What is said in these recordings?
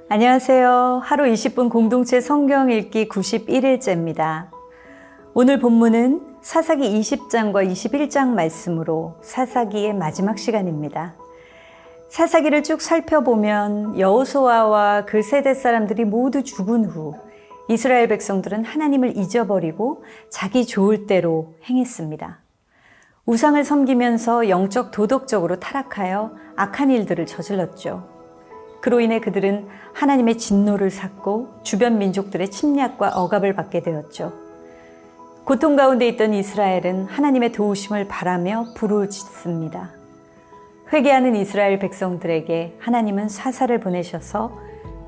안녕하세요. 하루 20분 공동체 성경 읽기 91일째입니다. 오늘 본문은 사사기 20장과 21장 말씀으로 사사기의 마지막 시간입니다. 사사기를 쭉 살펴보면 여호수아와 그 세대 사람들이 모두 죽은 후 이스라엘 백성들은 하나님을 잊어버리고 자기 좋을 대로 행했습니다. 우상을 섬기면서 영적 도덕적으로 타락하여 악한 일들을 저질렀죠. 그로 인해 그들은 하나님의 진노를 샀고 주변 민족들의 침략과 억압을 받게 되었죠. 고통 가운데 있던 이스라엘은 하나님의 도우심을 바라며 부르짖습니다. 회개하는 이스라엘 백성들에게 하나님은 사사를 보내셔서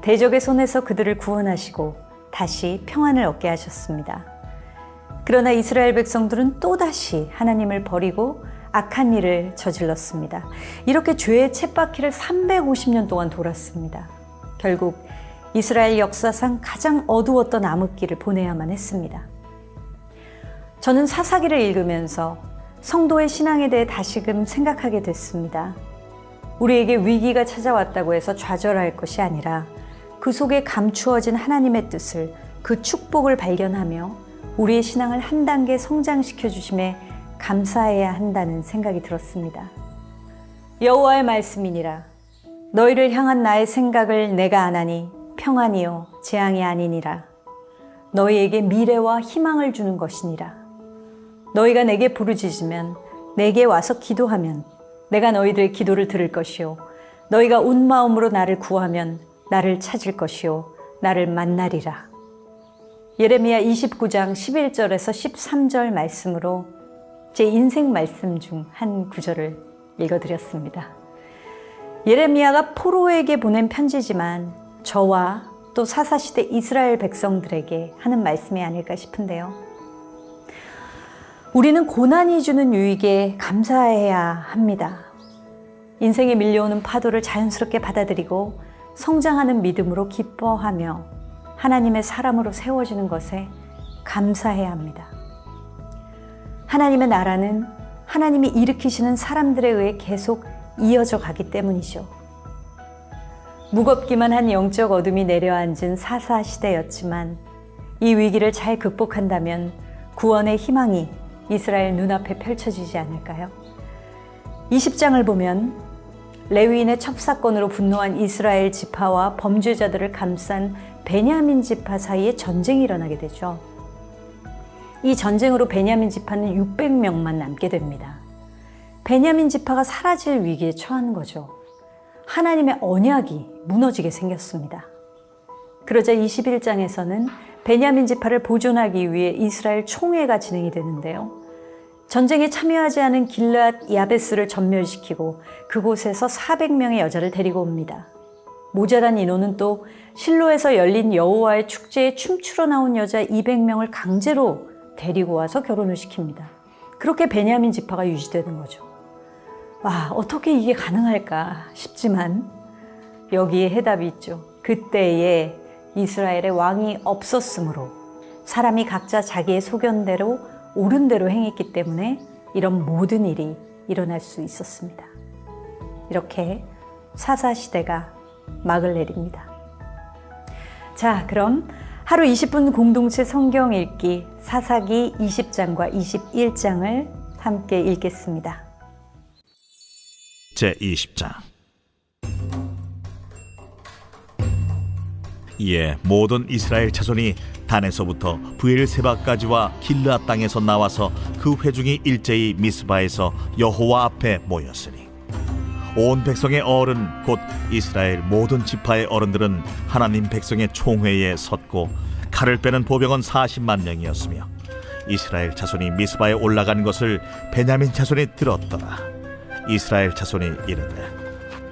대적의 손에서 그들을 구원하시고 다시 평안을 얻게 하셨습니다. 그러나 이스라엘 백성들은 또다시 하나님을 버리고 악한 일을 저질렀습니다. 이렇게 죄의 쳇바퀴를 350년 동안 돌았습니다. 결국 이스라엘 역사상 가장 어두웠던 암흑기를 보내야만 했습니다. 저는 사사기를 읽으면서 성도의 신앙에 대해 다시금 생각하게 됐습니다. 우리에게 위기가 찾아왔다고 해서 좌절할 것이 아니라 그 속에 감추어진 하나님의 뜻을, 그 축복을 발견하며 우리의 신앙을 한 단계 성장시켜 주심에 감사해야 한다는 생각이 들었습니다. 여호와의 말씀이니라. 너희를 향한 나의 생각을 내가 아나니 평안이요 재앙이 아니니라. 너희에게 미래와 희망을 주는 것이니라. 너희가 내게 부르짖으면, 내게 와서 기도하면 내가 너희들의 기도를 들을 것이요 너희가 온 마음으로 나를 구하면 나를 찾을 것이요 나를 만나리라. 예레미야 29장 11절에서 13절 말씀으로 제 인생 말씀 중 한 구절을 읽어드렸습니다. 예레미야가 포로에게 보낸 편지지만 저와 또 사사시대 이스라엘 백성들에게 하는 말씀이 아닐까 싶은데요. 우리는 고난이 주는 유익에 감사해야 합니다. 인생에 밀려오는 파도를 자연스럽게 받아들이고 성장하는 믿음으로 기뻐하며 하나님의 사람으로 세워지는 것에 감사해야 합니다. 하나님의 나라는 하나님이 일으키시는 사람들에 의해 계속 이어져 가기 때문이죠. 무겁기만 한 영적 어둠이 내려앉은 사사 시대였지만 이 위기를 잘 극복한다면 구원의 희망이 이스라엘 눈앞에 펼쳐지지 않을까요? 20장을 보면 레위인의 첩사건으로 분노한 이스라엘 지파와 범죄자들을 감싼 베냐민 지파 사이에 전쟁이 일어나게 되죠. 이 전쟁으로 베냐민 지파는 600명만 남게 됩니다. 베냐민 지파가 사라질 위기에 처한 거죠. 하나님의 언약이 무너지게 생겼습니다. 그러자 21장에서는 베냐민 지파를 보존하기 위해 이스라엘 총회가 진행이 되는데요. 전쟁에 참여하지 않은 길앗 야베스를 전멸시키고 그곳에서 400명의 여자를 데리고 옵니다. 모자란 인원은 또 실로에서 열린 여호와의 축제에 춤추러 나온 여자 200명을 강제로 데리고 와서 결혼을 시킵니다. 그렇게 베냐민 지파가 유지되는 거죠. 와, 어떻게 이게 가능할까 싶지만 여기에 해답이 있죠. 그때에 이스라엘의 왕이 없었으므로 사람이 각자 자기의 소견대로 옳은 대로 행했기 때문에 이런 모든 일이 일어날 수 있었습니다. 이렇게 사사시대가 막을 내립니다. 자, 그럼 하루 20분 공동체 성경 읽기 사사기 20장과 21장을 함께 읽겠습니다. 제20장. 이에 모든 이스라엘 자손이 단에서부터 브엘세바까지와 길르앗 땅에서 나와서 그 회중이 일제히 미스바에서 여호와 앞에 모였으니 온 백성의 어른 곧 이스라엘 모든 지파의 어른들은 하나님 백성의 총회에 섰고 칼을 빼는 보병은 40만 명이었으며 이스라엘 자손이 미스바에 올라간 것을 베냐민 자손이 들었더라. 이스라엘 자손이 이르되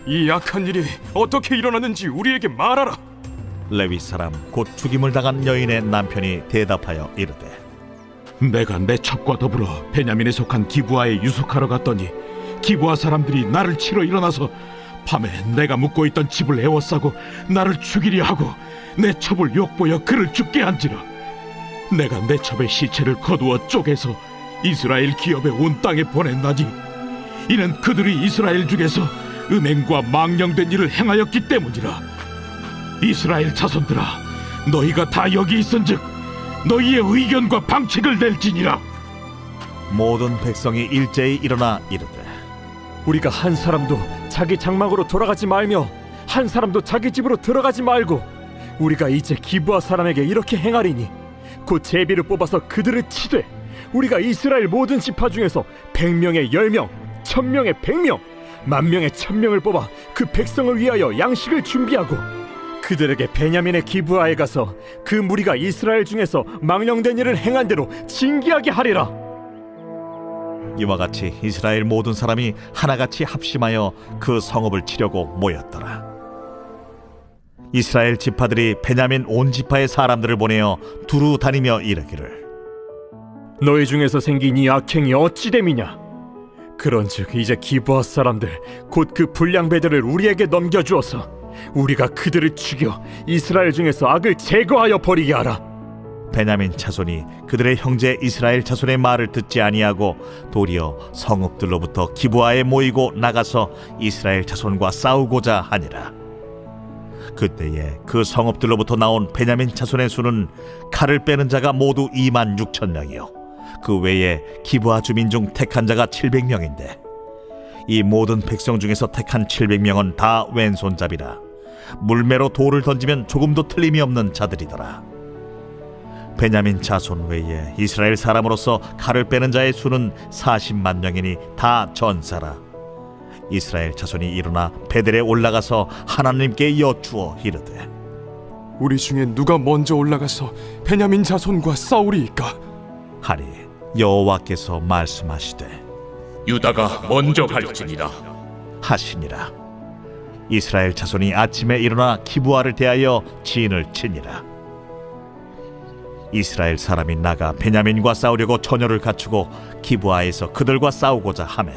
이 악한 일이 어떻게 일어났는지 우리에게 말하라. 레위 사람 곧 죽임을 당한 여인의 남편이 대답하여 이르되 내가 내 첩과 더불어 베냐민에 속한 기브아에 유숙하러 갔더니 기브아 사람들이 나를 치러 일어나서 밤에 내가 묵고 있던 집을 에워싸고 나를 죽이려 하고 내 첩을 욕보여 그를 죽게 한지라. 내가 내 첩의 시체를 거두어 쪼개서 이스라엘 기업의 온 땅에 보냈나니 이는 그들이 이스라엘 중에서 음행과 망령된 일을 행하였기 때문이라. 이스라엘 자손들아, 너희가 다 여기 있은즉 너희의 의견과 방책을 낼지니라. 모든 백성이 일제히 일어나 이르되 우리가 한 사람도 자기 장막으로 돌아가지 말며 한 사람도 자기 집으로 들어가지 말고 우리가 이제 기브아 사람에게 이렇게 행하리니 곧 제비를 뽑아서 그들을 치되 우리가 이스라엘 모든 지파 중에서 100명에 10명, 1000명에 100명, 10,000명에 1000명을 뽑아 그 백성을 위하여 양식을 준비하고 그들에게 베냐민의 기브아에 가서 그 무리가 이스라엘 중에서 망령된 일을 행한 대로 징계하게 하리라. 이와 같이 이스라엘 모든 사람이 하나같이 합심하여 그 성읍을 치려고 모였더라. 이스라엘 지파들이 베냐민 온 지파의 사람들을 보내어 두루 다니며 이르기를 너희 중에서 생긴 이 악행이 어찌 됨이냐? 그런즉 이제 기브아 사람들 곧 그 불량배들을 우리에게 넘겨주어서 우리가 그들을 죽여 이스라엘 중에서 악을 제거하여 버리게 하라. 베냐민 자손이 그들의 형제 이스라엘 자손의 말을 듣지 아니하고 도리어 성읍들로부터 기브아에 모이고 나가서 이스라엘 자손과 싸우고자 하니라. 그때에 그 성읍들로부터 나온 베냐민 자손의 수는 칼을 빼는 자가 모두 26,000명이요 그 외에 기브아 주민 중 택한 자가 700명인데 이 모든 백성 중에서 택한 700명은 다 왼손잡이라 물매로 돌을 던지면 조금도 틀림이 없는 자들이더라. 베냐민 자손 외에 이스라엘 사람으로서 칼을 빼는 자의 수는 40만 명이니 다 전사라. 이스라엘 자손이 일어나 베델에 올라가서 하나님께 여쭈어 이르되 우리 중에 누가 먼저 올라가서 베냐민 자손과 싸우리이까? 하리 여호와께서 말씀하시되 유다가 먼저 갈지니라 하시니라. 이스라엘 자손이 아침에 일어나 기브아를 대하여 진을 치니라. 이스라엘 사람이 나가 베냐민과 싸우려고 처녀를 갖추고 기브아에서 그들과 싸우고자 하매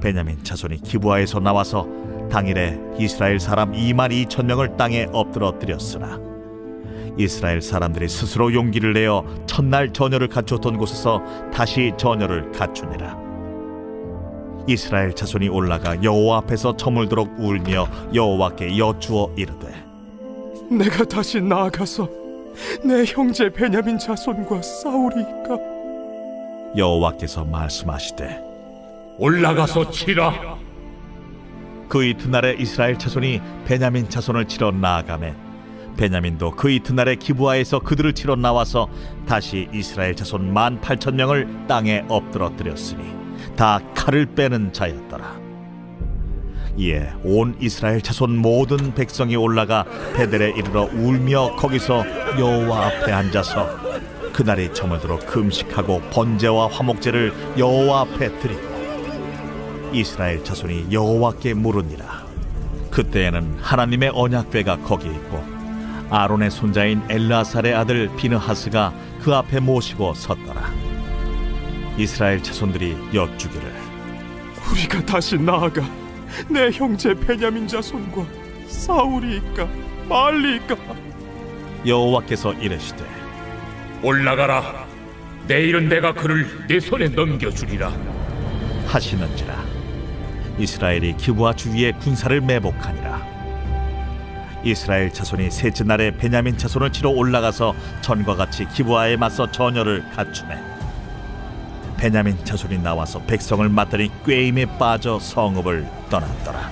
베냐민 자손이 기브아에서 나와서 당일에 이스라엘 사람 22,000명을 땅에 엎드러뜨렸으나 이스라엘 사람들이 스스로 용기를 내어 첫날 처녀를 갖추었던 곳에서 다시 처녀를 갖추니라. 이스라엘 자손이 올라가 여호와 앞에서 저물도록 울며 여호와께 여쭈어 이르되 내가 다시 나아가서 내 형제 베냐민 자손과 싸우리이까? 여호와께서 말씀하시되 올라가서 치라. 그 이튿날에 이스라엘 자손이 베냐민 자손을 치러 나아가매 베냐민도 그 이튿날에 기브아에서 그들을 치러 나와서 다시 이스라엘 자손 18,000명을 땅에 엎드러뜨렸으니 다 칼을 빼는 자였더라. 이에 온 이스라엘 자손 모든 백성이 올라가 베델에 이르러 울며 거기서 여호와 앞에 앉아서 그날이 저물도록 금식하고 번제와 화목제를 여호와 앞에 드리고 이스라엘 자손이 여호와께 물으니라. 그때에는 하나님의 언약궤가 거기 있고 아론의 손자인 엘르아살의 아들 비느하스가 그 앞에 모시고 섰더라. 이스라엘 자손들이 여쭈기를 우리가 다시 나아가 내 형제 베냐민 자손과 싸우리이까 말리이까? 여호와께서 이르시되 올라가라. 내일은 내가 그를 내 손에 넘겨주리라 하시는지라. 이스라엘이 기브아 주위에 군사를 매복하니라. 이스라엘 자손이 셋째 날에 베냐민 자손을 치러 올라가서 전과 같이 기브아에 맞서 전열을 갖추매 베냐민 자손이 나와서 백성을 맞더니 꾀임에 빠져 성읍을 떠났더라.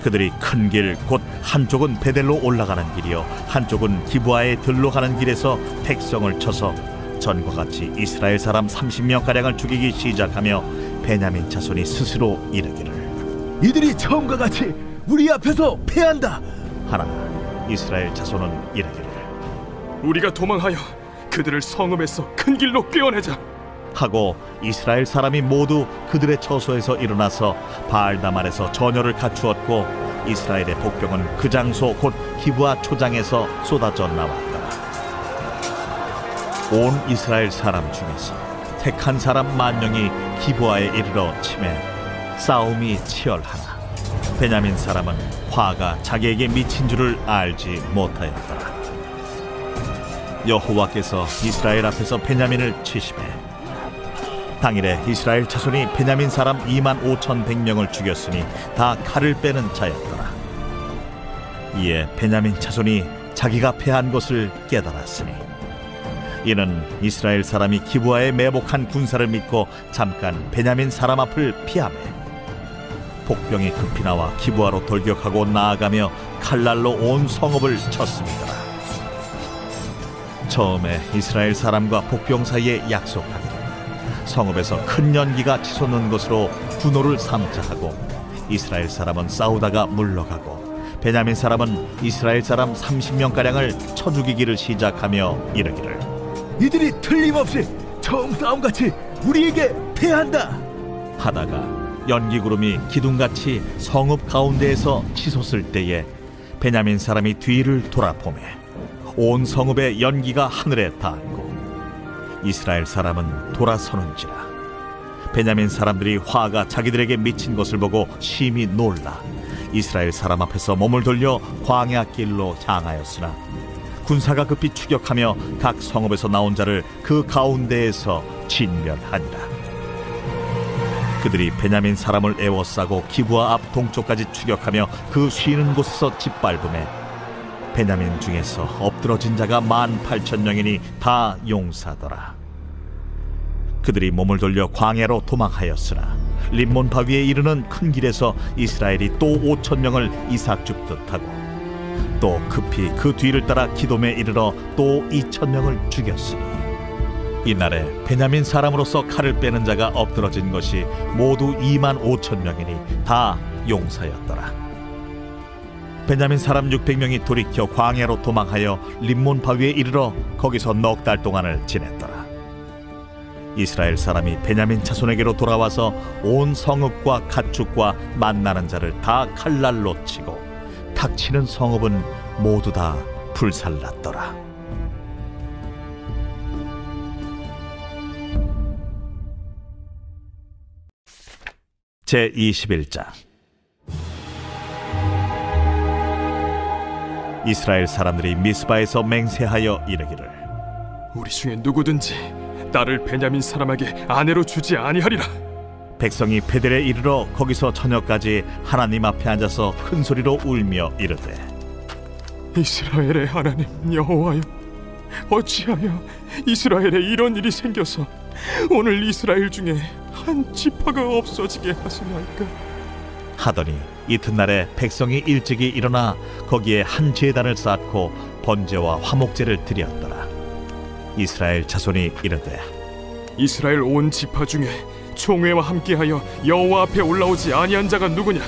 그들이 큰 길 곧 한쪽은 베델로 올라가는 길이요 한쪽은 기브아에 들로 가는 길에서 백성을 쳐서 전과 같이 이스라엘 사람 30명가량을 죽이기 시작하며 베냐민 자손이 스스로 이르기를 이들이 처음과 같이 우리 앞에서 패한다 하나 이스라엘 자손은 이르기를 우리가 도망하여 그들을 성읍에서 큰 길로 꿰어내자. 하고 이스라엘 사람이 모두 그들의 처소에서 일어나서 바알다말에서 전열을 갖추었고 이스라엘의 복병은 그 장소 곧 기브아 초장에서 쏟아져 나왔더라. 온 이스라엘 사람 중에서 택한 사람 10,000명이 기브아에 이르러 치매 싸움이 치열하나 베냐민 사람은 화가 자기에게 미친 줄을 알지 못하였더라. 여호와께서 이스라엘 앞에서 베냐민을 치시매 당일에 이스라엘 자손이 베냐민 사람 25,100명을 죽였으니 다 칼을 빼는 자였더라. 이에 베냐민 자손이 자기가 패한 것을 깨달았으니 이는 이스라엘 사람이 기브아에 매복한 군사를 믿고 잠깐 베냐민 사람 앞을 피하매 복병이 급히 나와 기브아로 돌격하고 나아가며 칼날로 온 성읍을 쳤습니다. 처음에 이스라엘 사람과 복병 사이에 약속하기를 성읍에서 큰 연기가 치솟는 것으로 분노를 삼자 하고 이스라엘 사람은 싸우다가 물러가고 베냐민 사람은 이스라엘 사람 30명가량을 쳐 죽이기를 시작하며 이르기를 이들이 틀림없이 처음 싸움같이 우리에게 패한다 하다가 연기구름이 기둥같이 성읍 가운데에서 치솟을 때에 베냐민 사람이 뒤를 돌아보매 온 성읍의 연기가 하늘에 닿았고 이스라엘 사람은 돌아서는지라 베냐민 사람들이 화가 자기들에게 미친 것을 보고 심히 놀라 이스라엘 사람 앞에서 몸을 돌려 광야 길로 향하였으나 군사가 급히 추격하며 각 성읍에서 나온 자를 그 가운데에서 진멸하니라. 그들이 베냐민 사람을 에워싸고 기브아 앞 동쪽까지 추격하며 그 쉬는 곳에서 짓밟음에 베냐민 중에서 엎드러진 자가 18,000명이니 다 용사더라. 그들이 몸을 돌려 광야로 도망하였으나 림몬 바위에 이르는 큰 길에서 이스라엘이 또 5,000명을 이삭 줍듯 하고 또 급히 그 뒤를 따라 기돔에 이르러 또 2,000명을 죽였으니 이날에 베냐민 사람으로서 칼을 빼는 자가 엎드러진 것이 모두 25,000명이니 다 용사였더라. 베냐민 사람 600명이 돌이켜 광야로 도망하여 림몬 바위에 이르러 거기서 넉 달 동안을 지냈더라. 이스라엘 사람이 베냐민 자손에게로 돌아와서 온 성읍과 가축과 만나는 자를 다 칼날로 치고 탁치는 성읍은 모두 다 불살랐더라. 제21장 이스라엘 사람들이 미스바에서 맹세하여 이르기를 우리 중에 누구든지 딸을 베냐민 사람에게 아내로 주지 아니하리라. 백성이 베델에 이르러 거기서 저녁까지 하나님 앞에 앉아서 큰 소리로 울며 이르되 이스라엘의 하나님 여호와여, 어찌하여 이스라엘에 이런 일이 생겨서 오늘 이스라엘 중에 한 지파가 없어지게 하시나이까. 하더니 이튿날에 백성이 일찍이 일어나 거기에 한 제단을 쌓고 번제와 화목제를 드렸더라. 이스라엘 자손이 이르되 이스라엘 온 지파 중에 총회와 함께하여 여호와 앞에 올라오지 아니한 자가 누구냐?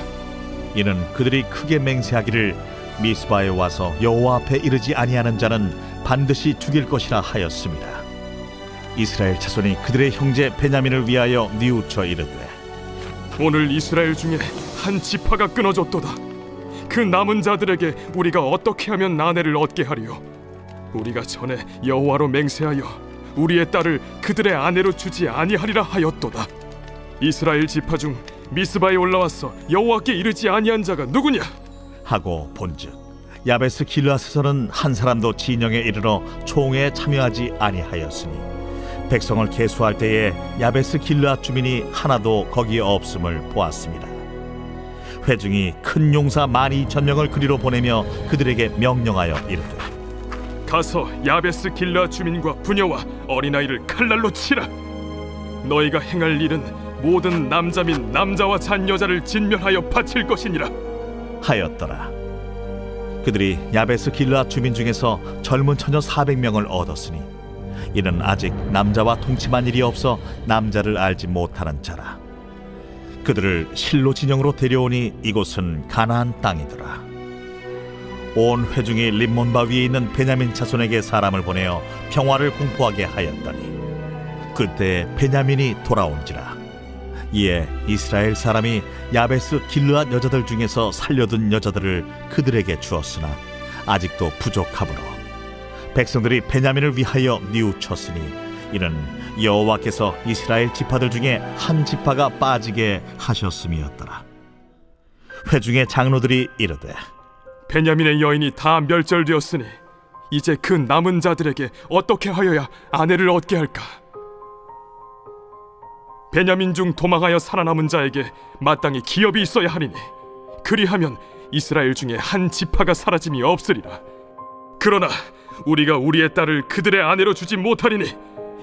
이는 그들이 크게 맹세하기를 미스바에 와서 여호와 앞에 이르지 아니하는 자는 반드시 죽일 것이라 하였습니다. 이스라엘 자손이 그들의 형제 베냐민을 위하여 뉘우쳐 이르되 오늘 이스라엘 중에 한 지파가 끊어졌도다. 그 남은 자들에게 우리가 어떻게 하면 아내를 얻게 하리요? 우리가 전에 여호와로 맹세하여 우리의 딸을 그들의 아내로 주지 아니하리라 하였도다. 이스라엘 지파 중 미스바에 올라와서 여호와께 이르지 아니한 자가 누구냐? 하고 본즉 야베스 길르앗에서는 한 사람도 진영에 이르러 총회에 참여하지 아니하였으니 백성을 계수할 때에 야베스 길르앗 주민이 하나도 거기에 없음을 보았습니다. 회중이 큰 용사 12,000명을 그리로 보내며 그들에게 명령하여 이르되 가서 야베스 길르앗 주민과 부녀와 어린아이를 칼날로 치라. 너희가 행할 일은 모든 남자 및 남자와 잔 여자를 진멸하여 바칠 것이니라 하였더라. 그들이 야베스 길르앗 주민 중에서 젊은 처녀 400명을 얻었으니 이는 아직 남자와 통침한 일이 없어 남자를 알지 못하는 자라. 그들을 실로 진영으로 데려오니 이곳은 가나안 땅이더라. 온 회중이 림몬바 위에 있는 베냐민 자손에게 사람을 보내어 평화를 공포하게 하였더니 그때 베냐민이 돌아온지라. 이에 이스라엘 사람이 야베스 길르앗 여자들 중에서 살려둔 여자들을 그들에게 주었으나 아직도 부족하므로 백성들이 베냐민을 위하여 뉘우쳤으니 이는 여호와께서 이스라엘 지파들 중에 한 지파가 빠지게 하셨음이었더라. 회중의 장로들이 이르되 베냐민의 여인이 다 멸절되었으니 이제 그 남은 자들에게 어떻게 하여야 아내를 얻게 할까? 베냐민 중 도망하여 살아남은 자에게 마땅히 기업이 있어야 하리니 그리하면 이스라엘 중에 한 지파가 사라짐이 없으리라. 그러나 우리가 우리의 딸을 그들의 아내로 주지 못하리니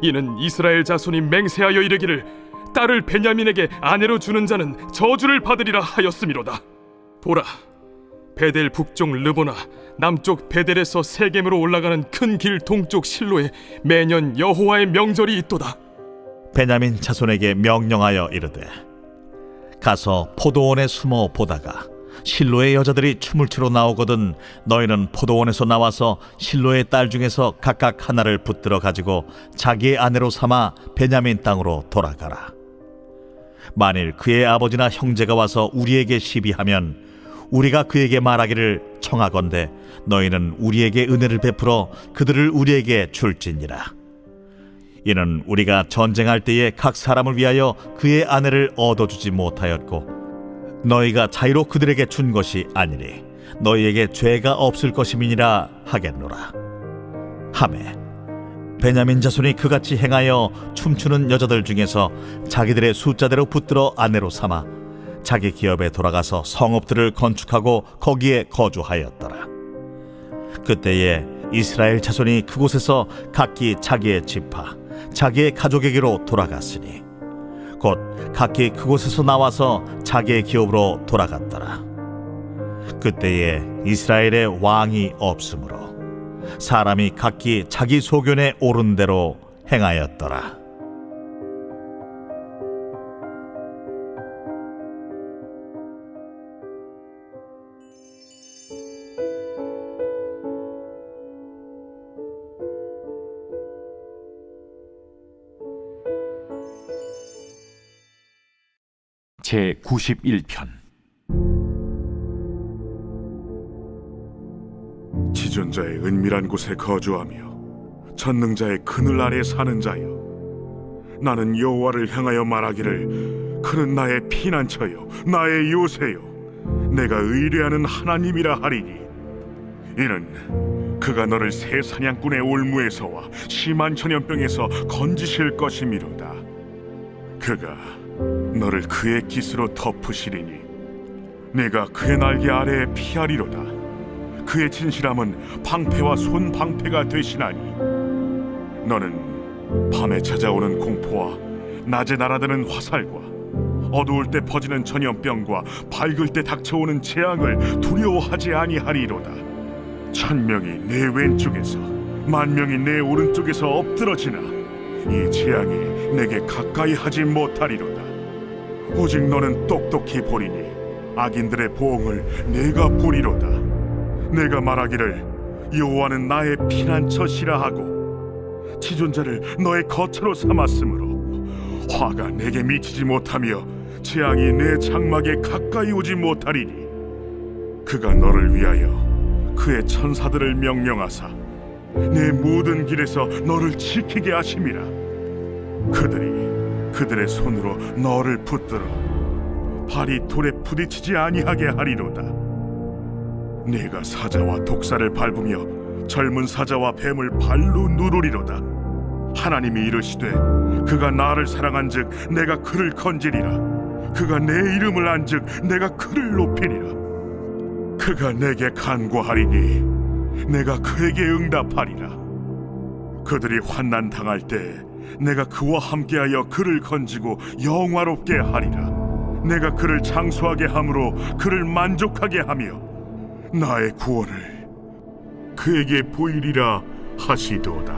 이는 이스라엘 자손이 맹세하여 이르기를 딸을 베냐민에게 아내로 주는 자는 저주를 받으리라 하였음이로다. 보라, 베델 북쪽 르보나 남쪽 베델에서 세겜으로 올라가는 큰 길 동쪽 실로에 매년 여호와의 명절이 있도다. 베냐민 자손에게 명령하여 이르되 가서 포도원에 숨어 보다가 실로의 여자들이 춤을 추러 나오거든 너희는 포도원에서 나와서 실로의 딸 중에서 각각 하나를 붙들어 가지고 자기의 아내로 삼아 베냐민 땅으로 돌아가라. 만일 그의 아버지나 형제가 와서 우리에게 시비하면 우리가 그에게 말하기를 청하건대 너희는 우리에게 은혜를 베풀어 그들을 우리에게 줄지니라. 이는 우리가 전쟁할 때에 각 사람을 위하여 그의 아내를 얻어주지 못하였고 너희가 자유로 그들에게 준 것이 아니니 너희에게 죄가 없을 것임이니라 하겠노라 하매 베냐민 자손이 그같이 행하여 춤추는 여자들 중에서 자기들의 숫자대로 붙들어 아내로 삼아 자기 기업에 돌아가서 성읍들을 건축하고 거기에 거주하였더라. 그때에 이스라엘 자손이 그곳에서 각기 자기의 지파 자기의 가족에게로 돌아갔으니 곧 각기 그곳에서 나와서 자기의 기업으로 돌아갔더라. 그때에 이스라엘에 왕이 없으므로 사람이 각기 자기 소견에 오른 대로 행하였더라. 제 91편. 지존자의 은밀한 곳에 거주하며 전능자의 그늘 아래 사는 자여, 나는 여호와를 향하여 말하기를 그는 나의 피난처요 나의 요새요 내가 의뢰하는 하나님이라 하리니 이는 그가 너를 새 사냥꾼의 올무에서와 심한 전염병에서 건지실 것이미로다. 그가 너를 그의 깃으로 덮으시리니 네가 그의 날개 아래에 피하리로다. 그의 진실함은 방패와 손방패가 되시나니 너는 밤에 찾아오는 공포와 낮에 날아드는 화살과 어두울 때 퍼지는 전염병과 밝을 때 닥쳐오는 재앙을 두려워하지 아니하리로다. 1000명이 내 왼쪽에서 10,000명이 내 오른쪽에서 엎드러지나 이 재앙이 내게 가까이 하지 못하리로다. 오직 너는 똑똑히 보리니 악인들의 보응을 내가 보리로다. 내가 말하기를 여호와는 나의 피난처시라 하고 지존자를 너의 거처로 삼았으므로 화가 내게 미치지 못하며 재앙이 내 장막에 가까이 오지 못하리니 그가 너를 위하여 그의 천사들을 명령하사 내 모든 길에서 너를 지키게 하심이라. 그들이 그들의 손으로 너를 붙들어 발이 돌에 부딪히지 아니하게 하리로다. 네가 사자와 독사를 밟으며 젊은 사자와 뱀을 발로 누르리로다. 하나님이 이르시되 그가 나를 사랑한즉 내가 그를 건지리라. 그가 내 이름을 안즉 내가 그를 높이리라. 그가 내게 간구하리니 내가 그에게 응답하리라. 그들이 환난 당할 때 내가 그와 함께하여 그를 건지고 영화롭게 하리라. 내가 그를 장수하게 함으로 그를 만족하게 하며 나의 구원을 그에게 보이리라 하시도다.